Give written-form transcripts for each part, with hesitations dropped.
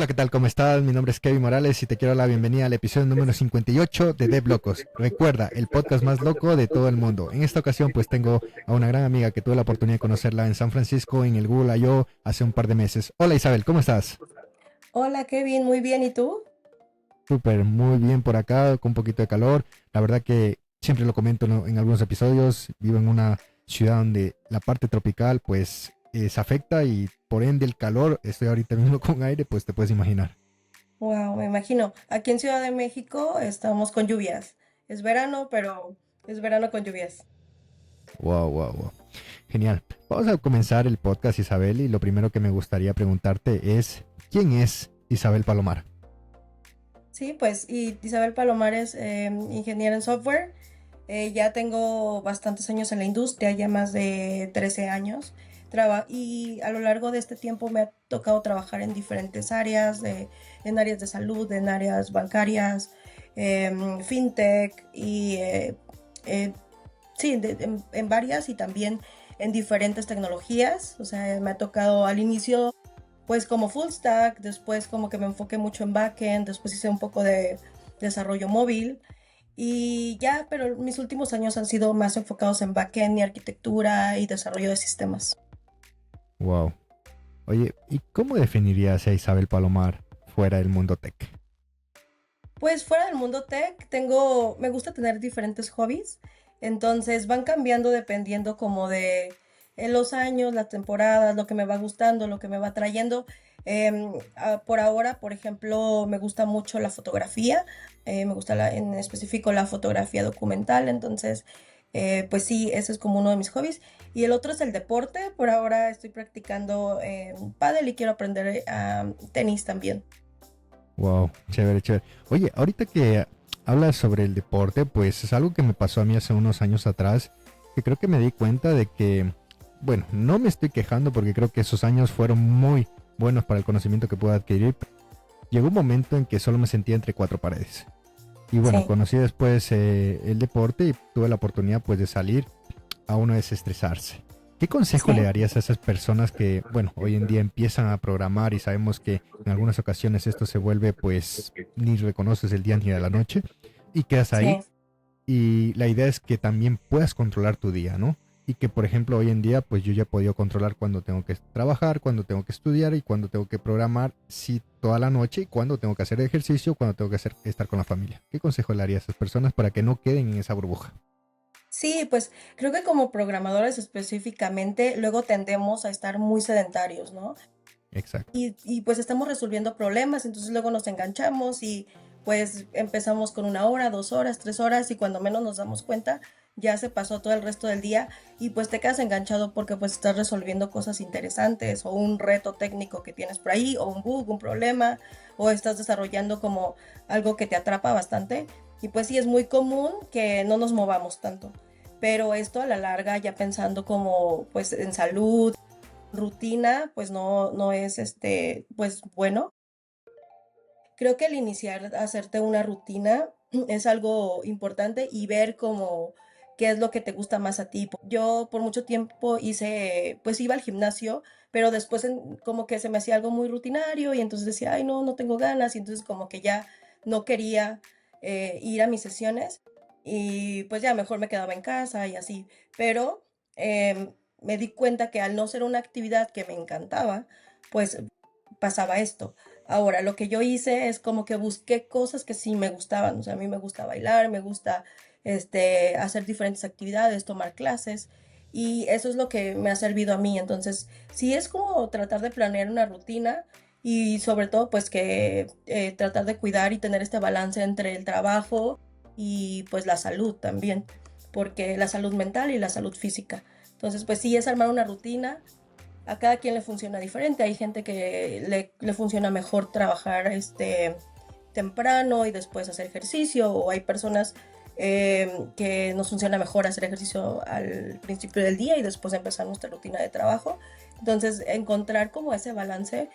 Hola, ¿qué tal? ¿Cómo estás? Mi nombre es Kevin Morales y te quiero dar la bienvenida al episodio número 58 de Dev Locos. Recuerda, el podcast más loco de todo el mundo. En esta ocasión pues tengo a una gran amiga que tuve la oportunidad de conocerla en San Francisco en el Google I.O. hace un par de meses. Hola Isabel, ¿cómo estás? Hola Kevin, muy bien, ¿y tú? Súper, muy bien por acá, con un poquito de calor. La verdad que siempre lo comento en algunos episodios, vivo en una ciudad donde la parte tropical pues se afecta y por ende el calor, estoy ahorita mismo con aire, pues te puedes imaginar. Wow, me imagino. Aquí en Ciudad de México estamos con lluvias. Es verano, pero es verano con lluvias. Wow, wow, wow. Genial. Vamos a comenzar el podcast, Isabel, y lo primero que me gustaría preguntarte es, ¿quién es Isabel Palomar? Sí, pues, y Isabel Palomares, ingeniera en software. Ya tengo bastantes años en la industria, ya más de 13 años. Y a lo largo de este tiempo me ha tocado trabajar en diferentes áreas, en áreas de salud, en áreas bancarias, fintech y eh, sí, en varias y también en diferentes tecnologías. O sea, me ha tocado al inicio pues como full stack, después como que me enfoqué mucho en backend, después hice un poco de desarrollo móvil y ya, pero mis últimos años han sido más enfocados en backend y arquitectura y desarrollo de sistemas. Wow. Oye, ¿y cómo definirías a Isabel Palomar fuera del mundo tech? Pues fuera del mundo tech, me gusta tener diferentes hobbies, entonces van cambiando dependiendo como de los años, las temporadas, lo que me va gustando, lo que me va trayendo. Por ahora, por ejemplo, me gusta mucho la fotografía, me gusta en específico la fotografía documental, entonces, pues sí, ese es como uno de mis hobbies. Y el otro es el deporte, por ahora estoy practicando pádel y quiero aprender tenis también. Wow, chévere, chévere. Oye, ahorita que hablas sobre el deporte, pues es algo que me pasó a mí hace unos años atrás, que creo que me di cuenta de que, bueno, no me estoy quejando porque creo que esos años fueron muy buenos para el conocimiento que pude adquirir. Llegó un momento en que solo me sentía entre cuatro paredes. Y bueno, Sí. conocí después el deporte y tuve la oportunidad pues de salir a uno desestresarse. ¿Qué consejo le Sí. darías a esas personas que, bueno, hoy en día empiezan a programar y sabemos que en algunas ocasiones esto se vuelve pues ni reconoces el día ni de la noche y quedas ahí Sí. y la idea es que también puedas controlar tu día, ¿no? Y que por ejemplo hoy en día pues yo ya he podido controlar cuando tengo que trabajar, cuando tengo que estudiar y cuando tengo que programar, sí, toda la noche y cuando tengo que hacer ejercicio, cuando tengo que estar con la familia. ¿Qué consejo le daría a esas personas para que no queden en esa burbuja? Sí, pues creo que como programadores específicamente, luego tendemos a estar muy sedentarios, ¿no? Exacto. Y pues estamos resolviendo problemas, entonces luego nos enganchamos y pues empezamos con 1 hora, 2 horas, 3 horas y cuando menos nos damos cuenta ya se pasó todo el resto del día y pues te quedas enganchado porque pues estás resolviendo cosas interesantes o un reto técnico que tienes por ahí o un bug, un problema o estás desarrollando como algo que te atrapa bastante y pues sí es muy común que no nos movamos tanto, pero esto a la larga ya pensando como pues en salud, rutina, pues no es pues bueno. Creo que el iniciar a hacerte una rutina es algo importante y ver como qué es lo que te gusta más a ti. Yo por mucho tiempo pues iba al gimnasio, pero después como que se me hacía algo muy rutinario y entonces decía, ay, no tengo ganas y entonces como que ya no quería ir a mis sesiones y pues ya mejor me quedaba en casa y así. Pero me di cuenta que al no ser una actividad que me encantaba, pues pasaba esto. Ahora, lo que yo hice es como que busqué cosas que sí me gustaban, o sea, a mí me gusta bailar, me gusta hacer diferentes actividades, tomar clases, y eso es lo que me ha servido a mí. Entonces, sí es como tratar de planear una rutina y sobre todo, pues que tratar de cuidar y tener este balance entre el trabajo y pues la salud también, porque la salud mental y la salud física. Entonces, pues sí es armar una rutina, a cada quien le funciona diferente. Hay gente que le funciona mejor trabajar temprano y después hacer ejercicio, o hay personas que nos funciona mejor hacer ejercicio al principio del día y después empezar nuestra rutina de trabajo. Entonces, encontrar como ese balance,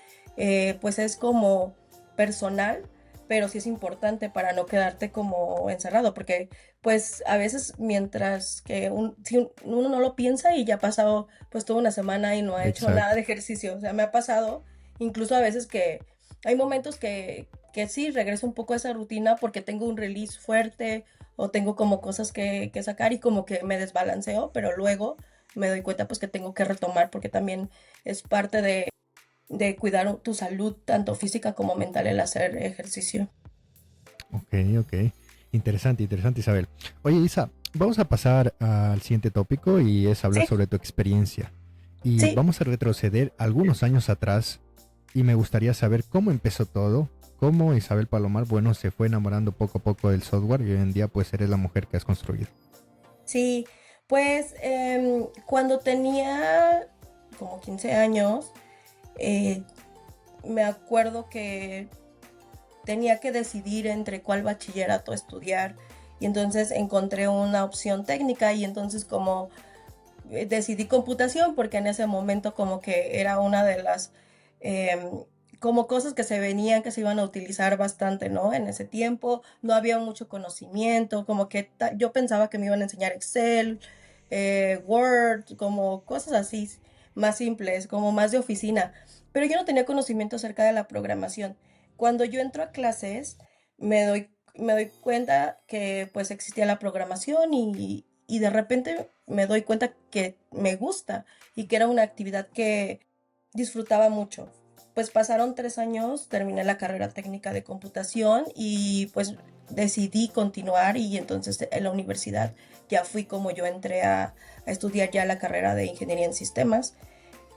pues es como personal, pero sí es importante para no quedarte como encerrado, porque pues a veces mientras que si uno no lo piensa y ya ha pasado pues toda una semana y no ha hecho nada de Exacto. ejercicio. O sea, me ha pasado incluso a veces que hay momentos que sí regreso un poco a esa rutina porque tengo un release fuerte o tengo como cosas que sacar y como que me desbalanceo, pero luego me doy cuenta pues que tengo que retomar porque también es parte de cuidar tu salud, tanto física como mental, el hacer ejercicio. Ok, ok. Interesante, interesante, Isabel. Oye, Isa, vamos a pasar al siguiente tópico y es hablar Sí, sobre tu experiencia. Y sí, vamos a retroceder algunos años atrás y me gustaría saber cómo empezó todo, cómo Isabel Palomar, bueno, se fue enamorando poco a poco del software y hoy en día pues eres la mujer que has construido. sí. Pues cuando tenía como 15 años, eh, me acuerdo que tenía que decidir entre cuál bachillerato estudiar y entonces encontré una opción técnica y entonces como decidí computación porque en ese momento como que era una de las eh, como cosas que se venían, que se iban a utilizar bastante, ¿no? En ese tiempo no había mucho conocimiento, como que yo pensaba que me iban a enseñar Excel, Word, como cosas así más simples, como más de oficina, pero yo no tenía conocimiento acerca de la programación. Cuando yo entro a clases, me doy cuenta que pues existía la programación y de repente me doy cuenta que me gusta y que era una actividad que disfrutaba mucho. Pues pasaron 3 años, terminé la carrera técnica de computación y pues decidí continuar y entonces en la universidad ya fui como yo entré a estudiar ya la carrera de ingeniería en sistemas.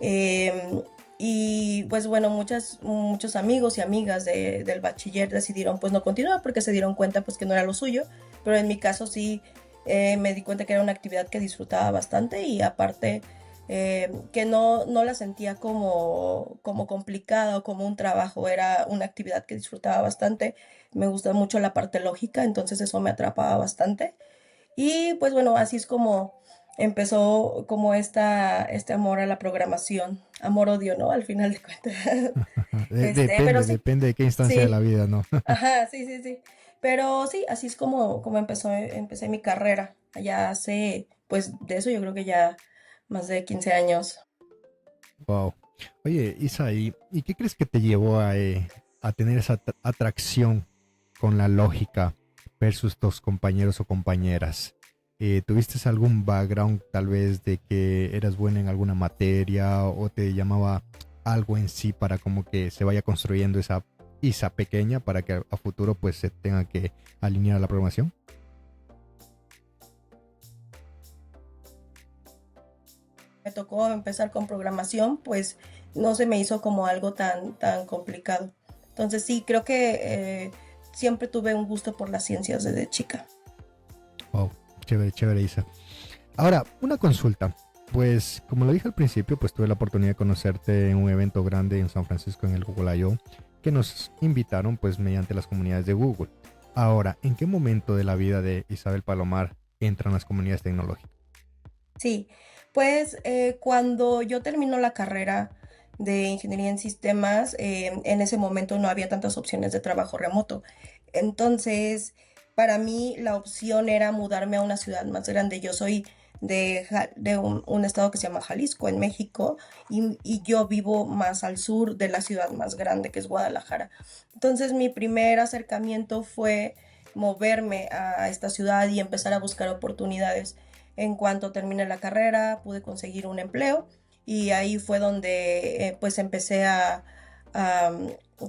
Eh, y pues bueno, muchos amigos y amigas del bachiller decidieron pues no continuar porque se dieron cuenta pues que no era lo suyo, pero en mi caso sí me di cuenta que era una actividad que disfrutaba bastante y aparte que no la sentía como complicada o como un trabajo, era una actividad que disfrutaba bastante, me gusta mucho la parte lógica, entonces eso me atrapaba bastante. Y pues bueno, así es como empezó como este amor a la programación, amor-odio, ¿no? Al final de cuentas. Pero Depende, sí, depende de qué instancia de la sí, vida, ¿no? ajá, sí, sí, sí. Pero sí, así es como empecé mi carrera. Ya hace, pues de eso yo creo que ya más de 15 años. Wow. Oye, Isa, ¿y qué crees que te llevó a tener esa atracción con la lógica versus tus compañeros o compañeras? ¿Tuviste algún background tal vez de que eras buena en alguna materia o te llamaba algo en sí para como que se vaya construyendo esa Isa pequeña para que a futuro pues se tenga que alinear a la programación? Me tocó empezar con programación, pues no se me hizo como algo tan complicado. Entonces sí, creo que siempre tuve un gusto por las ciencias desde chica. Wow, chévere, chévere, Isa. Ahora, una consulta. Pues como lo dije al principio, pues tuve la oportunidad de conocerte en un evento grande en San Francisco en el Google I.O. que nos invitaron pues mediante las comunidades de Google. Ahora, ¿en qué momento de la vida de Isabel Palomar entran las comunidades tecnológicas? Sí, pues cuando yo termino la carrera de ingeniería en sistemas, en ese momento no había tantas opciones de trabajo remoto. Entonces, para mí la opción era mudarme a una ciudad más grande. Yo soy de un estado que se llama Jalisco, en México, y yo vivo más al sur de la ciudad más grande, que es Guadalajara. Entonces, mi primer acercamiento fue moverme a esta ciudad y empezar a buscar oportunidades. En cuanto terminé la carrera, pude conseguir un empleo y ahí fue donde pues empecé a,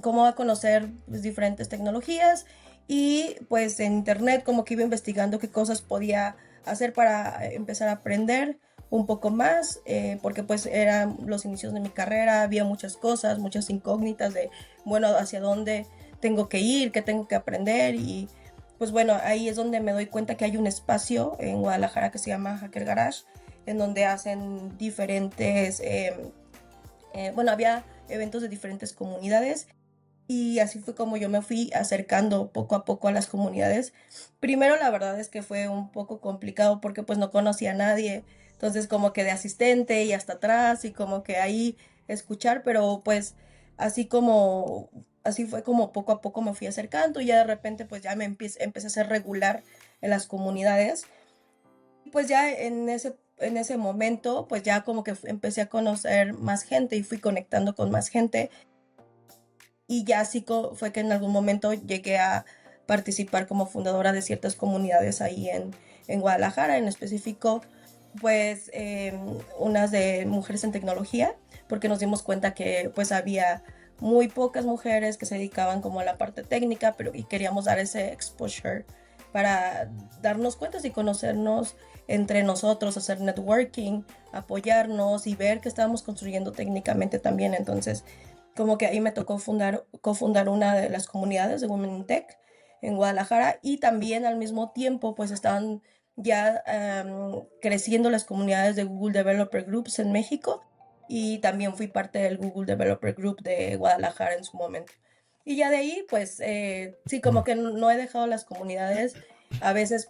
como a conocer pues, diferentes tecnologías y pues en internet como que iba investigando qué cosas podía hacer para empezar a aprender un poco más, porque pues eran los inicios de mi carrera, había muchas cosas, muchas incógnitas de, bueno, hacia dónde tengo que ir, qué tengo que aprender y pues bueno, ahí es donde me doy cuenta que hay un espacio en Guadalajara que se llama Hacker Garage, en donde hacen diferentes, bueno, había eventos de diferentes comunidades y así fue como yo me fui acercando poco a poco a las comunidades. Primero la verdad es que fue un poco complicado porque pues no conocía a nadie, entonces como que de asistente y hasta atrás y como que ahí escuchar, pero pues así como así fue como poco a poco me fui acercando y ya de repente pues ya empecé a ser regular en las comunidades. Pues ya en ese momento pues ya como que empecé a conocer más gente y fui conectando con más gente y ya sí fue que en algún momento llegué a participar como fundadora de ciertas comunidades ahí en Guadalajara, en específico, pues unas de mujeres en tecnología, porque nos dimos cuenta que pues había muy pocas mujeres que se dedicaban como a la parte técnica, pero y queríamos dar ese exposure para darnos cuenta y conocernos entre nosotros, hacer networking, apoyarnos y ver que estábamos construyendo técnicamente también. Entonces, como que ahí me tocó cofundar una de las comunidades de Women in Tech en Guadalajara, y también al mismo tiempo pues estaban ya creciendo las comunidades de Google Developer Groups en México, y también fui parte del Google Developer Group de Guadalajara en su momento. Y ya de ahí, pues sí, como que no he dejado las comunidades, a veces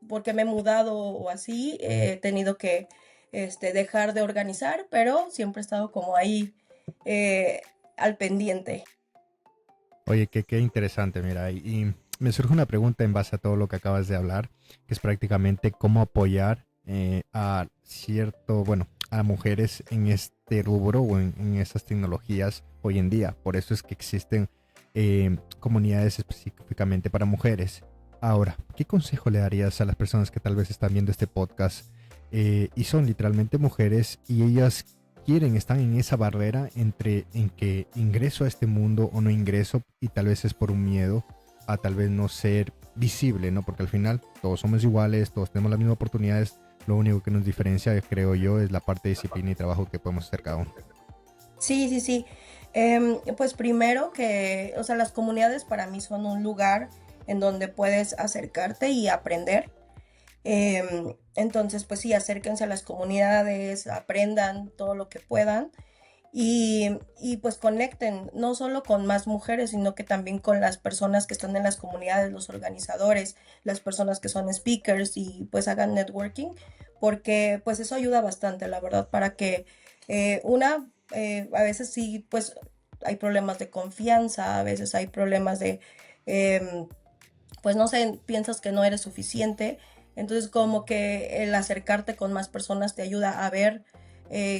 porque me he mudado o así, he tenido que dejar de organizar, pero siempre he estado como ahí eh, al pendiente. Oye, qué interesante, mira, y me surge una pregunta en base a todo lo que acabas de hablar, que es prácticamente cómo apoyar a cierto, bueno, a mujeres en este rubro o en estas tecnologías hoy en día. Por eso es que existen comunidades específicamente para mujeres. Ahora, ¿qué consejo le darías a las personas que tal vez están viendo este podcast y son literalmente mujeres y ellas están en esa barrera entre en que ingreso a este mundo o no ingreso, y tal vez es por un miedo a tal vez no ser visible, ¿no? Porque al final todos somos iguales, todos tenemos las mismas oportunidades, lo único que nos diferencia, creo yo, es la parte de disciplina y trabajo que podemos hacer cada uno. Sí, sí, sí. Pues primero que, o sea, las comunidades para mí son un lugar en donde puedes acercarte y aprender. Entonces, pues sí, acérquense a las comunidades, aprendan todo lo que puedan, y pues conecten no solo con más mujeres, sino que también con las personas que están en las comunidades, los organizadores, las personas que son speakers, y pues hagan networking, porque pues eso ayuda bastante, la verdad, para que a veces sí, pues hay problemas de confianza, a veces hay problemas de, em, pues no sé, piensas que no eres suficiente. Entonces como que el acercarte con más personas te ayuda a ver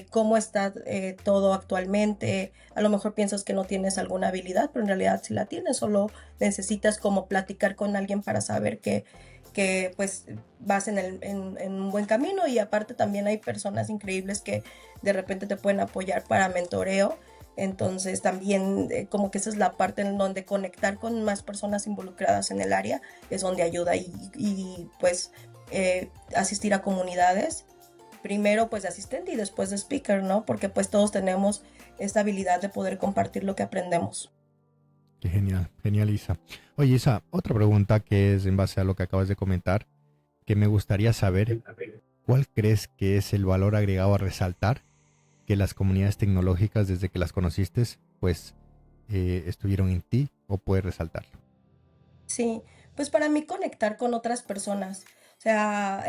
cómo está todo actualmente. A lo mejor piensas que no tienes alguna habilidad, pero en realidad sí la tienes, solo necesitas como platicar con alguien para saber que pues vas en un buen camino. Y aparte también hay personas increíbles que de repente te pueden apoyar para mentoreo. Entonces también como que esa es la parte en donde conectar con más personas involucradas en el área es donde ayuda, pues asistir a comunidades, primero pues de asistente y después de speaker, ¿no? Porque pues todos tenemos esta habilidad de poder compartir lo que aprendemos. Qué genial, genial, Isa. Oye, Isa, otra pregunta que es en base a lo que acabas de comentar, que me gustaría saber, ¿cuál crees que es el valor agregado a resaltar que las comunidades tecnológicas desde que las conociste, pues estuvieron en ti o puedes resaltarlo? Sí, pues para mí conectar con otras personas, o sea,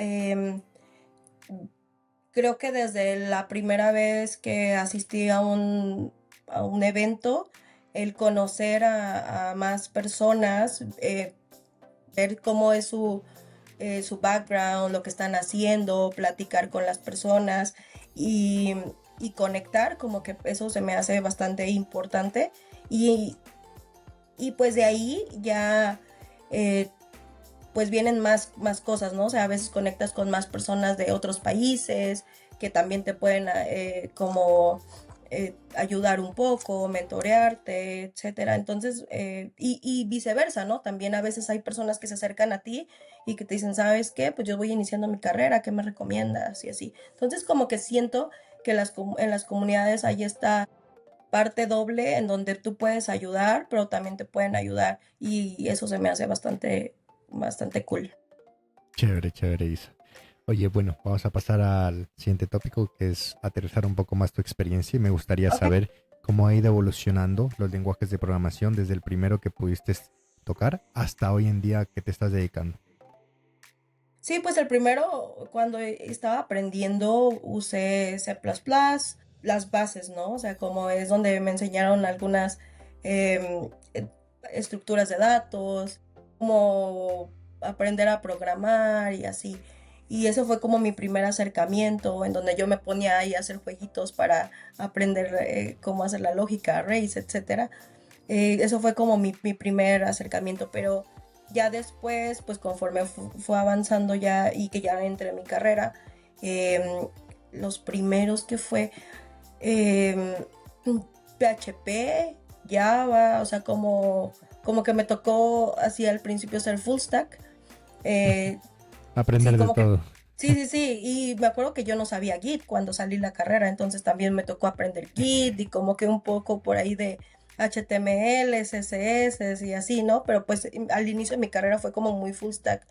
creo que desde la primera vez que asistí a un evento, el conocer a más personas, ver cómo es su background, lo que están haciendo, platicar con las personas y, y conectar, como que eso se me hace bastante importante. Y, y pues de ahí ya eh, pues vienen más cosas, ¿no? O sea, a veces conectas con más personas de otros países que también te pueden como ayudar un poco, mentorearte, etcétera. Entonces, y viceversa, ¿no? También a veces hay personas que se acercan a ti y que te dicen, ¿sabes qué? Pues yo voy iniciando mi carrera, ¿qué me recomiendas? Y así. Entonces, como que siento que en las comunidades hay esta parte doble en donde tú puedes ayudar, pero también te pueden ayudar, y eso se me hace bastante cool. Chévere, chévere, Isa. Oye, bueno, vamos a pasar al siguiente tópico, que es aterrizar un poco más tu experiencia, y me gustaría Ok. saber cómo ha ido evolucionando los lenguajes de programación desde el primero que pudiste tocar hasta hoy en día que te estás dedicando. Sí, pues el primero, cuando estaba aprendiendo, usé C++, las bases, ¿no? O sea, como es donde me enseñaron algunas estructuras de datos, cómo aprender a programar y así. Y eso fue como mi primer acercamiento, en donde yo me ponía ahí a hacer jueguitos para aprender cómo hacer la lógica, arrays, etcétera. Eso fue como mi primer acercamiento, pero ya después, pues conforme fue avanzando ya y que ya entré en mi carrera, em, los primeros que fue em, PHP, Java, o sea, como que me tocó así al principio ser full stack. Eh, sí, Aprender de como que, todo. sí, sí, sí, y me acuerdo que yo no sabía Git cuando salí la carrera, entonces también me tocó aprender Git y como que un poco por ahí de HTML, CSS y así, ¿no? Pero pues al inicio de mi carrera fue como muy full stack.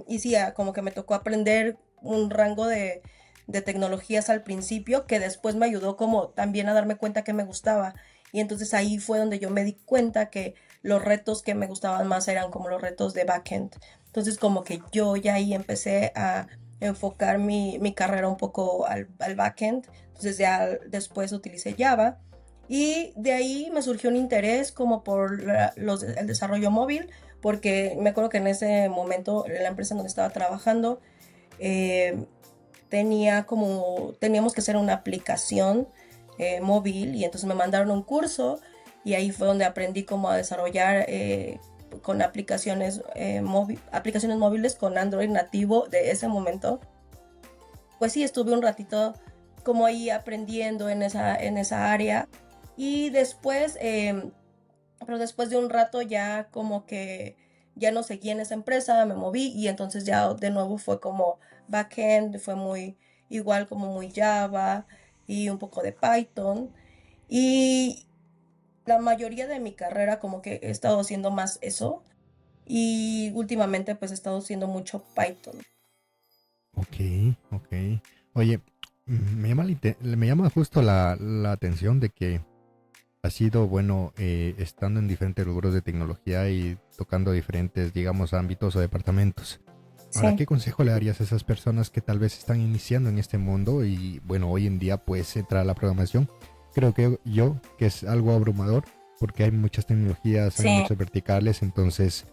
Y sí, como que me tocó aprender un rango de tecnologías al principio que después me ayudó como también a darme cuenta que me gustaba. Y entonces ahí fue donde yo me di cuenta que los retos que me gustaban más eran como los retos de backend. Entonces como que yo ya ahí empecé a enfocar mi carrera un poco al backend. Entonces ya después utilicé Java. Y de ahí me surgió un interés como por el desarrollo móvil, porque me acuerdo que en ese momento la empresa en donde estaba trabajando eh, teníamos que hacer una aplicación móvil y entonces me mandaron un curso y ahí fue donde aprendí cómo a desarrollar con aplicaciones móviles con Android nativo de ese momento. Pues sí, estuve un ratito como ahí aprendiendo en esa área y después pero después de un rato ya como que ya no seguí en esa empresa, me moví y entonces ya de nuevo fue como backend, fue muy igual como muy Java y un poco de Python. Y la mayoría de mi carrera como que he estado haciendo más eso y últimamente pues he estado haciendo mucho Python. Ok, ok. Oye, me llama justo la atención de que ha sido bueno estando en diferentes rubros de tecnología y tocando diferentes, digamos, ámbitos o departamentos. Ahora, Sí, ¿qué consejo le darías a esas personas que tal vez están iniciando en este mundo y, bueno, hoy en día pues entra a la programación? Creo que yo, que es algo abrumador, porque hay muchas tecnologías, hay sí. muchas verticales, entonces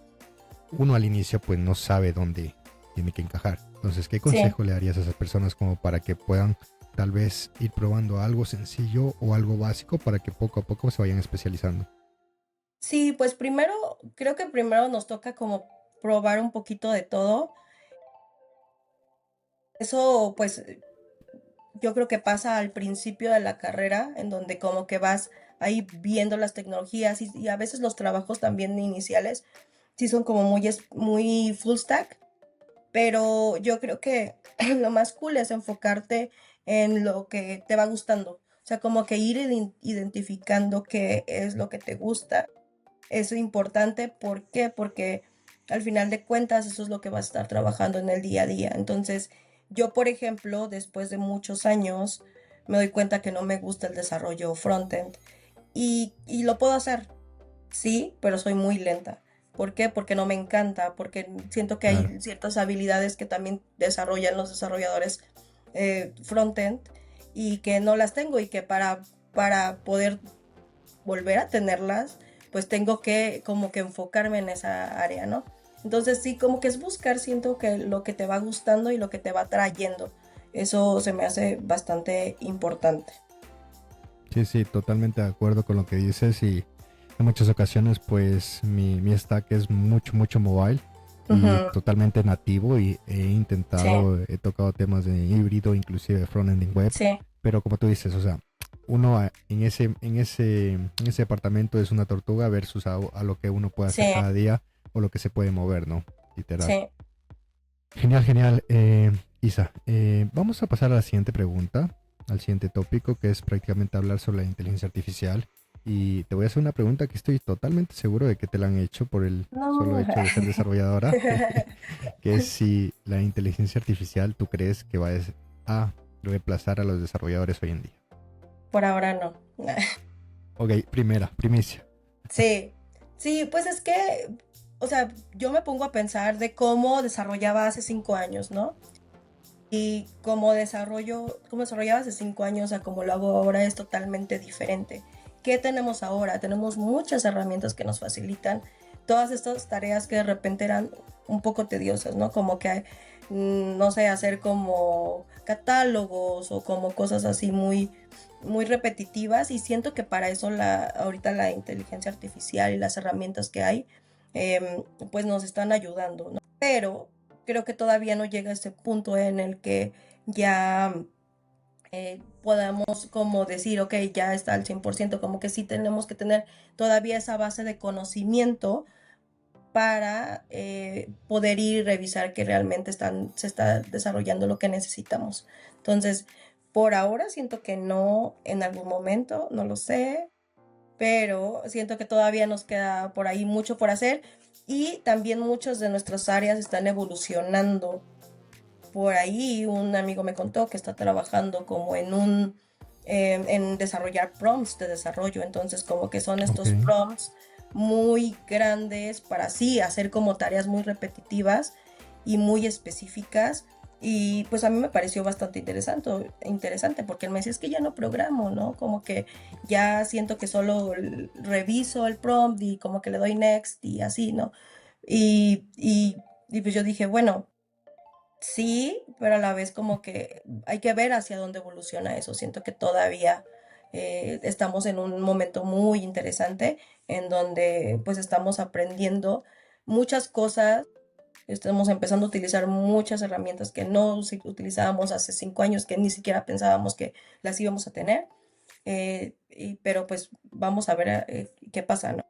uno al inicio pues no sabe dónde tiene que encajar. Entonces, ¿qué Sí, consejo le darías a esas personas como para que puedan tal vez ir probando algo sencillo o algo básico para que poco a poco se vayan especializando? sí, pues primero, creo que primero nos toca como probar un poquito de todo. Eso pues yo creo que pasa al principio de la carrera, en donde como que vas ahí viendo las tecnologías y a veces los trabajos también iniciales sí son como muy full stack, pero yo creo que lo más cool es enfocarte en lo que te va gustando. O sea, como que ir identificando qué es lo que te gusta. Eso es importante. ¿Por qué? Porque al final de cuentas eso es lo que vas a estar trabajando en el día a día. Entonces, yo, por ejemplo, después de muchos años, me doy cuenta que no me gusta el desarrollo frontend. Y lo puedo hacer, sí, pero soy muy lenta. ¿Por qué? Porque no me encanta, porque siento que Claro. hay ciertas habilidades que también desarrollan los desarrolladores frontend y que no las tengo y que para poder volver a tenerlas, pues tengo que como que enfocarme en esa área, ¿no? Entonces sí, como que es buscar, siento que lo que te va gustando y lo que te va trayendo. Eso se me hace bastante importante. Sí, sí, totalmente de acuerdo con lo que dices y en muchas ocasiones pues mi stack es mucho, mucho mobile y Ujú, totalmente nativo y sí, he tocado temas de híbrido, inclusive frontend en web, sí, pero como tú dices, o sea, uno en ese departamento es una tortuga versus a lo que uno puede hacer sí, cada día o lo que se puede mover, ¿no? Literal. sí, Genial, genial. Isa, vamos a pasar a la siguiente pregunta, al siguiente tópico, que es prácticamente hablar sobre la inteligencia artificial. Y te voy a hacer una pregunta que estoy totalmente seguro de que te la han hecho por el solo no. hecho de ser desarrolladora, que es si la inteligencia artificial tú crees que va a reemplazar a los desarrolladores hoy en día. Por ahora no. Ok, primicia. Sí, sí, pues es que, o sea, yo me pongo a pensar de cómo desarrollaba hace 5 años, ¿no? Y cómo desarrollaba hace 5 años a cómo lo hago ahora es totalmente diferente. ¿Qué tenemos ahora? Tenemos muchas herramientas que nos facilitan todas estas tareas que de repente eran un poco tediosas, ¿no? Como que no sé, hacer como catálogos o como cosas así muy repetitivas, y siento que para eso ahorita la inteligencia artificial y las herramientas que hay, pues nos están ayudando, ¿no? Pero creo que todavía no llega a ese punto en el que ya podamos como decir, ok, ya está al 100%, como que sí tenemos que tener todavía esa base de conocimiento para poder ir y revisar que realmente se está desarrollando lo que necesitamos. Entonces, por ahora siento que no, en algún momento, no lo sé, pero siento que todavía nos queda por ahí mucho por hacer, y también muchas de nuestras áreas están evolucionando. Por ahí un amigo me contó que está trabajando como en desarrollar prompts de desarrollo, entonces como que son Ok. estos prompts muy grandes para sí hacer como tareas muy repetitivas y muy específicas. Y pues a mí me pareció bastante interesante, porque él me decía, es que ya no programo, ¿no? Como que ya siento que solo reviso el prompt y como que le doy next y así, ¿no? Y pues yo dije, bueno, sí, pero a la vez como que hay que ver hacia dónde evoluciona eso. Siento que todavía estamos en un momento muy interesante en donde pues estamos aprendiendo muchas cosas, estamos empezando a utilizar muchas herramientas que no utilizábamos hace 5 años, que ni siquiera pensábamos que las íbamos a tener. Pero pues vamos a ver qué pasa, ¿no?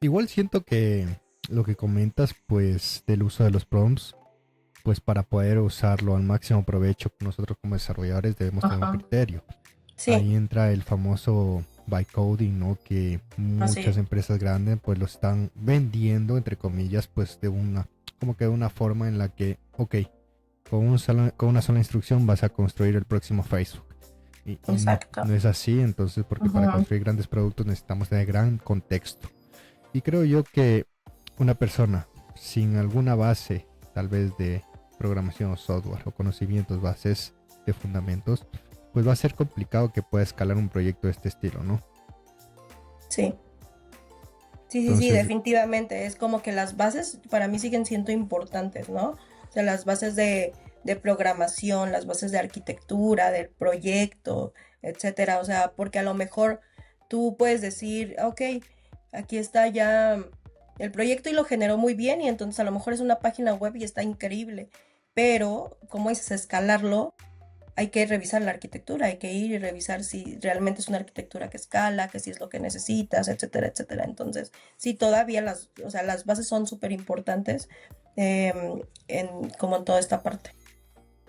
Igual siento que lo que comentas, pues, del uso de los prompts, pues para poder usarlo al máximo provecho, nosotros como desarrolladores debemos tener un Ajá. criterio. Sí, Ahí entra el famoso bytecoding, ¿no? Que muchas así. empresas grandes pues lo están vendiendo, entre comillas, pues de una, como que de una forma en la que, ok, con una sola instrucción vas a construir el próximo Facebook. Y no, Exacto. no es así, entonces, porque para Ujú. construir grandes productos necesitamos tener gran contexto. Y creo yo que una persona sin alguna base, tal vez de programación o software o conocimientos, bases de fundamentos, pues va a ser complicado que pueda escalar un proyecto de este estilo, ¿no? Sí. Sí, sí, sí, Entonces, definitivamente. Es como que las bases para mí siguen siendo importantes, ¿no? O sea, las bases de programación, las bases de arquitectura, del proyecto, etcétera. O sea, porque a lo mejor tú puedes decir, ok, aquí está ya el proyecto y lo generó muy bien, y entonces a lo mejor es una página web y está increíble. Pero, como dices, escalarlo, hay que revisar la arquitectura, hay que ir y revisar si realmente es una arquitectura que escala, que si es lo que necesitas, etcétera, etcétera. Entonces, sí, todavía o sea, las bases son súper importantes, como en toda esta parte.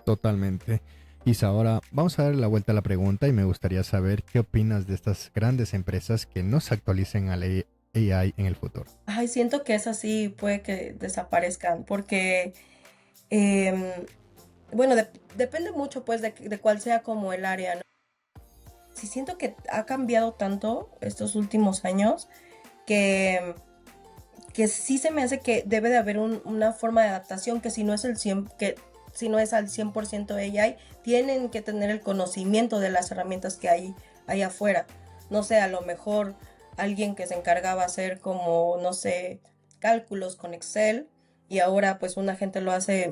totalmente. Isa, ahora vamos a dar la vuelta a la pregunta y me gustaría saber qué opinas de estas grandes empresas que no se actualicen a la AI en el futuro. Ay, siento que esas sí puede que desaparezcan, porque, em, bueno, depende mucho pues de cuál sea como el área, ¿no? Sí, siento que ha cambiado tanto estos últimos años que sí se me hace que debe de haber una forma de adaptación, que si no es que si no es al 100% AI, tienen que tener el conocimiento de las herramientas que hay ahí afuera. No sé, a lo mejor alguien que se encargaba hacer como, no sé, cálculos con Excel, y ahora pues una gente lo hace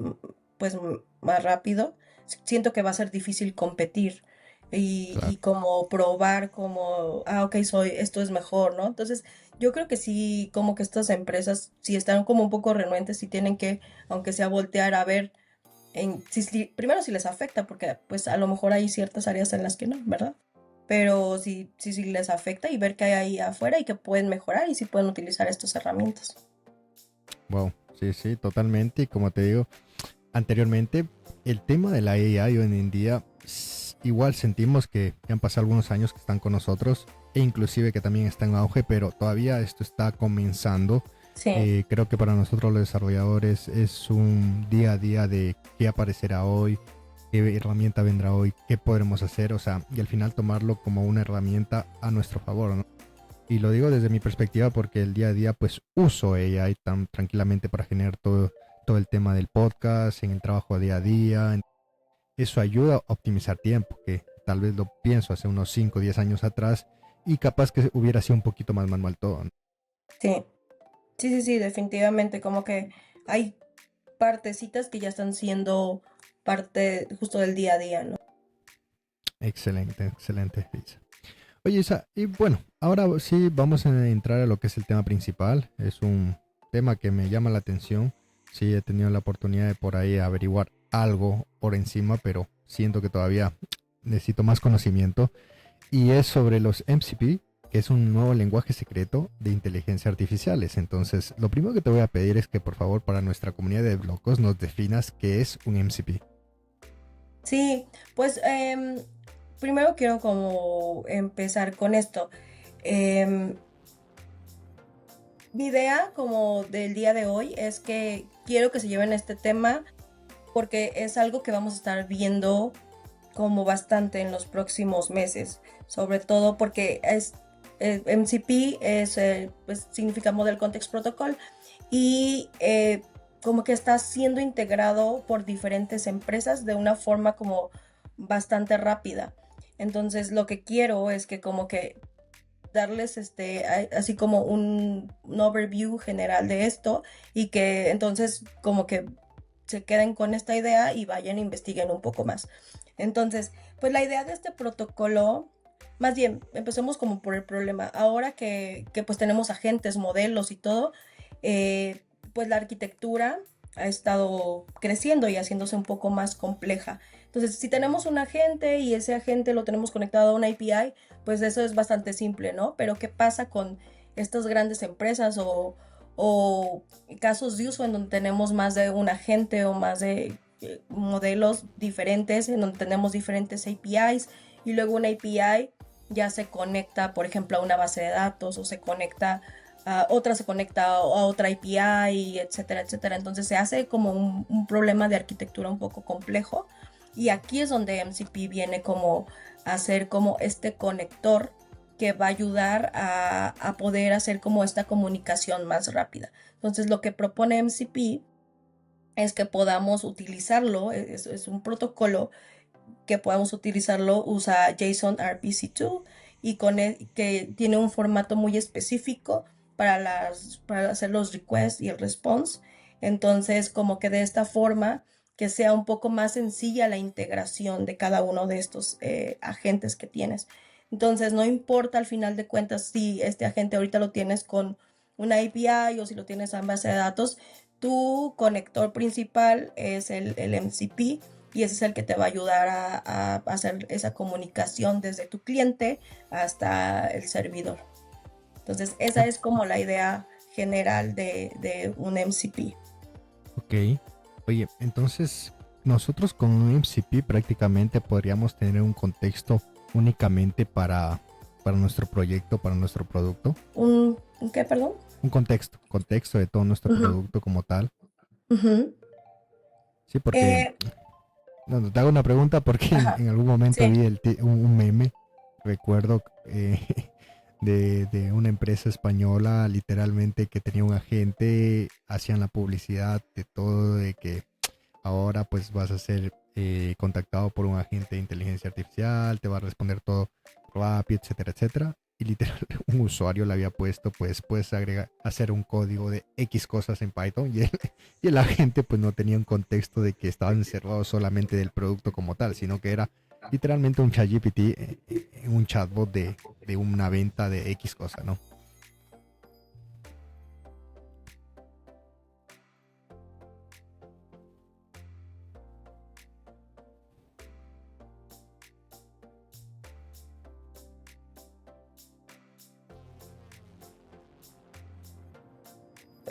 pues más rápido. Siento que va a ser difícil competir y Claro. como probar como, ok, esto es mejor, ¿no? Entonces, yo creo que sí, como que estas empresas, si están como un poco renuentes, si tienen que, aunque sea voltear a ver, primero si les afecta, porque pues a lo mejor hay ciertas áreas en las que no, ¿verdad? Pero si les afecta, y ver qué hay ahí afuera y que pueden mejorar y si pueden utilizar estas herramientas. Wow, sí, sí, totalmente. Y como te digo anteriormente, el tema de la AI hoy en día, igual sentimos que han pasado algunos años que están con nosotros e inclusive que también está en auge, pero todavía esto está comenzando. Sí, Creo que para nosotros los desarrolladores es un día a día de qué aparecerá hoy, qué herramienta vendrá hoy, qué podremos hacer, o sea, y al final tomarlo como una herramienta a nuestro favor, ¿no? Y lo digo desde mi perspectiva porque el día a día pues uso AI tan tranquilamente para generar todo el tema del podcast, en el trabajo día a día. Eso ayuda a optimizar tiempo, que tal vez lo pienso hace unos 5 o 10 años atrás y capaz que hubiera sido un poquito más manual todo, ¿no? sí, sí, sí, sí, definitivamente, como que hay partecitas que ya están siendo parte justo del día a día, ¿no? Excelente, excelente, Isa. Oye, Isa, y bueno, ahora sí vamos a entrar a lo que es el tema principal. Es un tema que me llama la atención. Sí, he tenido la oportunidad de por ahí averiguar algo por encima, pero siento que todavía necesito más conocimiento. Y es sobre los MCP, que es un nuevo lenguaje secreto de inteligencia artificiales. Entonces, lo primero que te voy a pedir es que por favor para nuestra comunidad de locos nos definas qué es un MCP. Sí, pues primero quiero como empezar con esto. Em, Mi idea como del día de hoy es que quiero que se lleven este tema porque es algo que vamos a estar viendo como bastante en los próximos meses, sobre todo porque MCP es, pues, significa Model Context Protocol y como que está siendo integrado por diferentes empresas de una forma como bastante rápida. Entonces lo que quiero es que como que darles así como un overview general de esto y que entonces como que se queden con esta idea y vayan e investiguen un poco más. Entonces, pues la idea de este protocolo, más bien, empecemos como por el problema. Ahora que pues tenemos agentes, modelos y todo, pues la arquitectura ha estado creciendo y haciéndose un poco más compleja. Entonces, si tenemos un agente y ese agente lo tenemos conectado a una API, pues eso es bastante simple, ¿no? Pero ¿qué pasa con estas grandes empresas o casos de uso en donde tenemos más de un agente o más de modelos diferentes, en donde tenemos diferentes APIs y luego una API ya se conecta, por ejemplo, a una base de datos o se conecta otra se conecta a otra API, etcétera, etcétera. Entonces se hace como un problema de arquitectura un poco complejo y aquí es donde MCP viene como a ser como este conector que va a ayudar a poder hacer como esta comunicación más rápida. Entonces lo que propone MCP es que podamos utilizarlo, es un protocolo que podamos utilizarlo, usa JSON RPC2 y que tiene un formato muy específico para hacer los requests y el response. Entonces, como que de esta forma, que sea un poco más sencilla la integración de cada uno de estos agentes que tienes. Entonces, no importa al final de cuentas si este agente ahorita lo tienes con una API o si lo tienes en base de datos, tu conector principal es el MCP y ese es el que te va a ayudar a hacer esa comunicación desde tu cliente hasta el servidor. Entonces, esa es como la idea general de un MCP. Ok. Oye, entonces nosotros con un MCP prácticamente podríamos tener un contexto únicamente para nuestro proyecto, para nuestro producto. ¿Un qué, perdón? Un contexto de todo nuestro Ujú, producto como tal. ujú. Sí, porque Eh, no, te hago una pregunta porque ajá, en algún momento sí. vi un meme, recuerdo, de una empresa española, literalmente, que tenía un agente, hacían la publicidad de todo, de que ahora pues vas a ser contactado por un agente de inteligencia artificial, te va a responder todo rápido, etcétera, etcétera. Y literal, un usuario le había puesto, pues puedes agregar, hacer un código de X cosas en Python y el agente pues no tenía un contexto de que estaba encerrado solamente del producto como tal, sino que era literalmente un ChatGPT, un chatbot de una venta de X cosa, ¿no?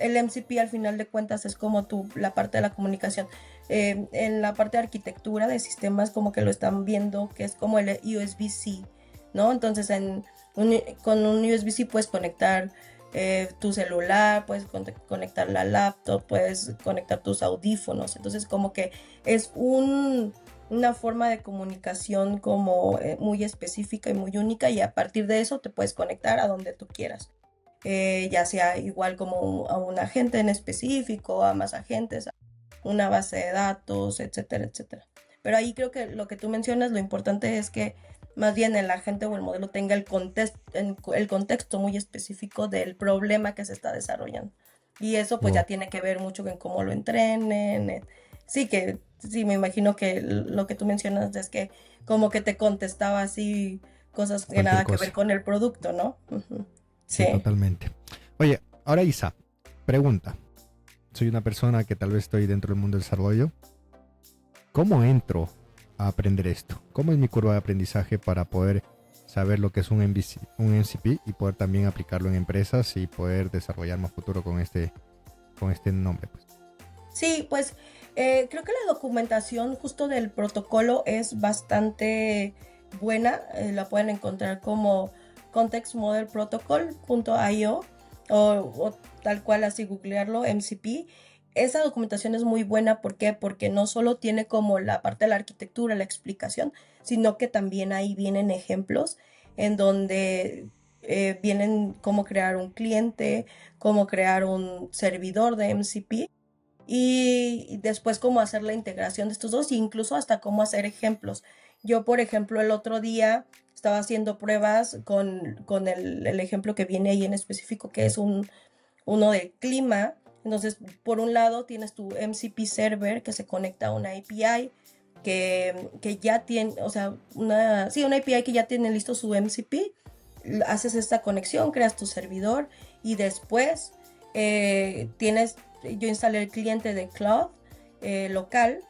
El MCP al final de cuentas es como la parte de la comunicación. En la parte de arquitectura de sistemas como que lo están viendo que es como el USB-C, ¿no? Entonces con un USB-C puedes conectar tu celular, puedes conectar la laptop, puedes conectar tus audífonos. Entonces como que es una forma de comunicación como muy específica y muy única y a partir de eso te puedes conectar a donde tú quieras, ya sea igual como a un agente en específico, a más agentes, a una base de datos, etcétera, etcétera. Pero ahí creo que lo que tú mencionas, lo importante es que más bien el agente o el modelo tenga el contexto muy específico del problema que se está desarrollando. Y eso pues ya Wow, tiene que ver mucho en cómo lo entrenen. Sí, que sí, me imagino que lo que tú mencionas es que como que te contestaba así cosas que cualquier nada que ver cosa. con el producto, ¿no? Ujú. Sí, Sí. totalmente. Oye, ahora Isa, pregunta. Soy una persona que tal vez estoy dentro del mundo del desarrollo. ¿Cómo entro a aprender esto? ¿Cómo es mi curva de aprendizaje para poder saber lo que es un un MCP y poder también aplicarlo en empresas y poder desarrollar más futuro con este nombre? Pues? Sí, pues creo que la documentación justo del protocolo es bastante buena. La pueden encontrar como contextmodelprotocol.io o tal cual así googlearlo, MCP. Esa documentación es muy buena, ¿por qué? Porque no solo tiene como la parte de la arquitectura, la explicación, sino que también ahí vienen ejemplos en donde vienen cómo crear un cliente, cómo crear un servidor de MCP y después cómo hacer la integración de estos dos e incluso hasta cómo hacer ejemplos. Yo, por ejemplo, el otro día estaba haciendo pruebas con el ejemplo que viene ahí en específico, que es uno de clima. Entonces, por un lado tienes tu MCP server que se conecta a una API que ya tiene, o sea, una API que ya tiene listo su MCP. Haces esta conexión, creas tu servidor y después yo instalé el cliente de Cloud local.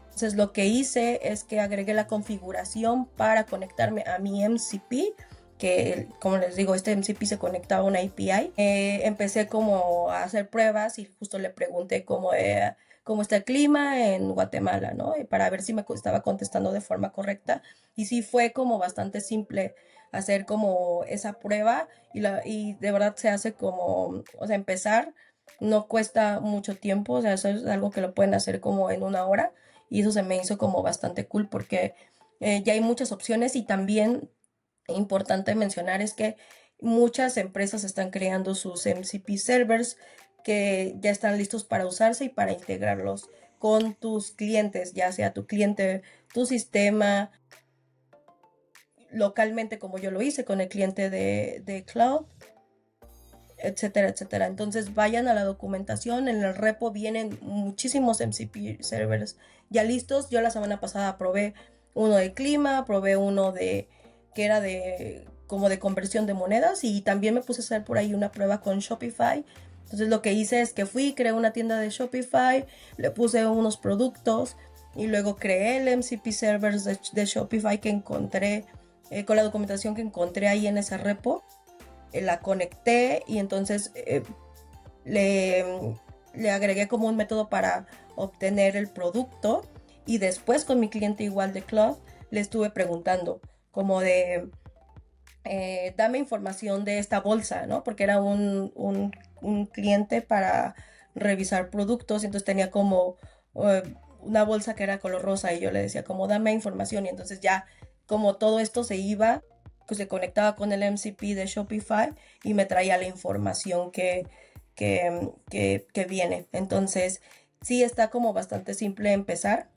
Entonces lo que hice es que agregué la configuración para conectarme a mi MCP, que como les digo, este MCP se conectaba a una API. Empecé como a hacer pruebas y justo le pregunté cómo está el clima en Guatemala, ¿no? Para ver si me estaba contestando de forma correcta. Y sí fue como bastante simple hacer como esa prueba y de verdad se hace como, o sea, empezar no cuesta mucho tiempo, o sea, eso es algo que lo pueden hacer como en una hora y eso se me hizo como bastante cool porque ya hay muchas opciones y también importante mencionar es que muchas empresas están creando sus MCP servers que ya están listos para usarse y para integrarlos con tus clientes, ya sea tu cliente, tu sistema, localmente como yo lo hice con el cliente de Cloud, etcétera, etcétera. Entonces vayan a la documentación, en el repo vienen muchísimos MCP servers ya listos. Yo la semana pasada probé uno de clima, probé uno de que era de como de conversión de monedas y también me puse a hacer por ahí una prueba con Shopify. Entonces lo que hice es que creé una tienda de Shopify, le puse unos productos y luego creé el MCP servers de Shopify que encontré con la documentación que encontré ahí en ese repo, la conecté y entonces le, le agregué como un método para obtener el producto y después con mi cliente igual de Cloud le estuve preguntando como de dame información de esta bolsa, ¿no? Porque era un cliente para revisar productos, y entonces tenía como uh, una bolsa que era color rosa y yo le decía como dame información y entonces ya como todo esto se iba, pues se conectaba con el MCP de Shopify y me traía la información que viene. Entonces sí está como bastante simple empezar